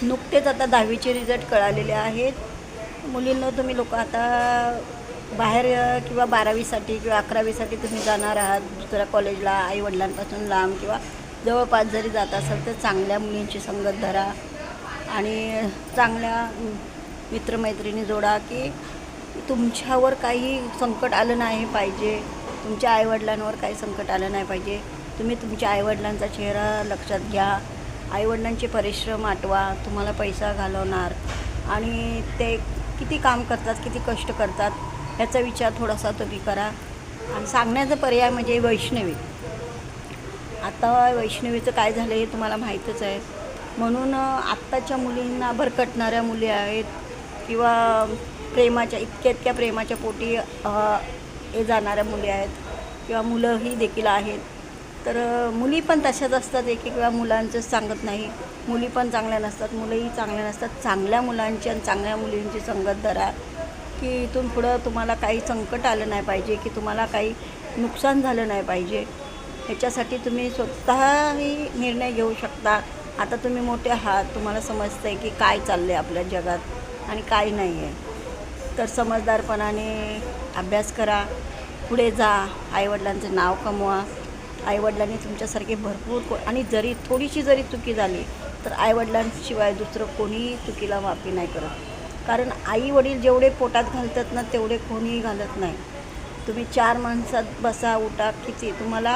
नुकतेच आता 10वीचे रिझल्ट कळालेले आहेत. मुलींना तुम्ही लोक आता बाहेर किंवा 12वीसाठी किंवा 11वीसाठी तुम्ही जाणार आहात दुसऱ्या कॉलेजला, आईवडिलांपासून लांब किंवा जवळपास जरी जात असाल तर चांगल्या मुलींची संगत धरा आणि चांगल्या मित्रमैत्रिणी जोडा की तुमच्यावर काही संकट आलं नाही पाहिजे, तुमच्या आईवडिलांवर काही संकट आलं नाही पाहिजे. तुम्ही तुमच्या आईवडिलांचा चेहरा लक्षात घ्या, आईवडिलांचे परिश्रम आठवा, तुम्हाला पैसा घालवणार आणि ते किती काम करतात, किती कष्ट करतात ह्याचा विचार थोडासा तुम्ही करा. आणि सांगण्याचा पर्याय म्हणजे वैष्णवी. आता वैष्णवीचं काय झालं हे तुम्हाला माहीतच आहे. म्हणून आत्ताच्या मुलींना भरकटणाऱ्या मुली आहेत किंवा प्रेमाच्या इतक्या प्रेमाच्या पोटी हे जाणाऱ्या मुली आहेत किंवा मुलंही देखील आहेत. तर मुली पण तशाच असतात, एक वेळा मुलांचंच सांगत नाही, मुली पण चांगल्या नसतात, मुलंही चांगल्या नसतात. चांगल्या मुलांची आणि चांगल्या मुलींची संगत धरा की इथून पुढं तुम्हाला काही संकट आलं नाही पाहिजे, की तुम्हाला काही नुकसान झालं नाही पाहिजे. ह्याच्यासाठी तुम्ही स्वतःही निर्णय घेऊ शकता. आता तुम्ही मोठे आहात, तुम्हाला समजतं आहे की काय चाललं आहे आपल्या जगात आणि काय नाही आहे. तर समजदारपणाने अभ्यास करा, पुढे जा, आईवडिलांचं नाव कमवा. आईवडिलांनी तुमच्यासारखे भरपूर आणि जरी थोडीशी जरी चुकी झाली तर आईवडिलांशिवाय दुसरं कोणीही चुकीला माफी नाही करत. कारण आईवडील जेवढे पोटात घालतात ना तेवढे कोणीही घालत नाही. तुम्ही 4 माणसात बसा, उठा, किती तुम्हाला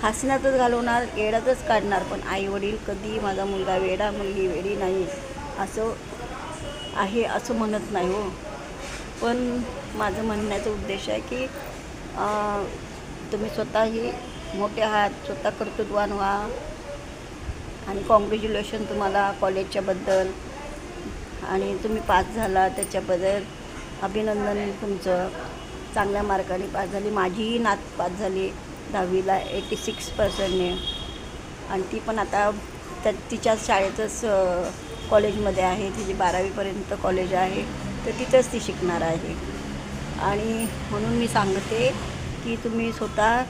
हसण्यातच घालवणार, येड्यातच काढणार, पण आईवडील कधी माझा मुलगा वेडा, मुलगी वेडी नाही असं आहे असं म्हणत नाही हो. पण माझं म्हणण्याचा उद्देश आहे की तुम्ही स्वतःही मोठे आहात, स्वतः कर्तृत्ववान व्हा. आणि कॉंग्रॅच्युलेशन तुम्हाला कॉलेजच्याबद्दल, आणि तुम्ही पास झाला त्याच्याबद्दल अभिनंदन तुमचं. चांगल्या मार्काने पास झाली. माझीही नात पास झाली 10वीला 86%ने, आणि ती पण आता तिच्याच शाळेतच कॉलेजमध्ये आहे. तिची 12वीपर्यंत कॉलेज आहे, तर तिथंच ती शिकणार आहे. आणि म्हणून मी सांगते की तुम्ही स्वतः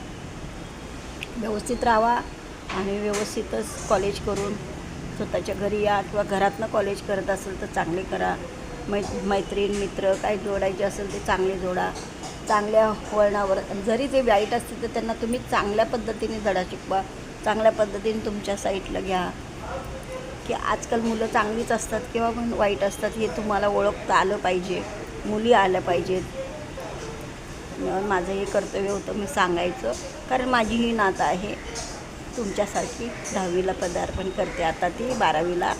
व्यवस्थित राहा आणि व्यवस्थितच कॉलेज करून स्वतःच्या घरी या, किंवा घरातनं कॉलेज करत असेल तर चांगले करा. मैत्रीण मित्र काय जोडायचे असेल ते चांगले जोडा, चांगल्या वळणावर. जरी ते वाईट असतील तर त्यांना तुम्ही चांगल्या पद्धतीने धडा शिकवा, चांगल्या पद्धतीने तुमच्या साईटला घ्या. की आजकाल मुलं चांगलीच असतात किंवा वाईट असतात हे तुम्हाला ओळखता आलं पाहिजे, मुली आल्या पाहिजेत. माझं हे कर्तव्य होतं मी सांगायचं, कारण माझी ही नात आहे तुमच्यासारखी 10वीला पदार्पण करते, आता ती 12वीला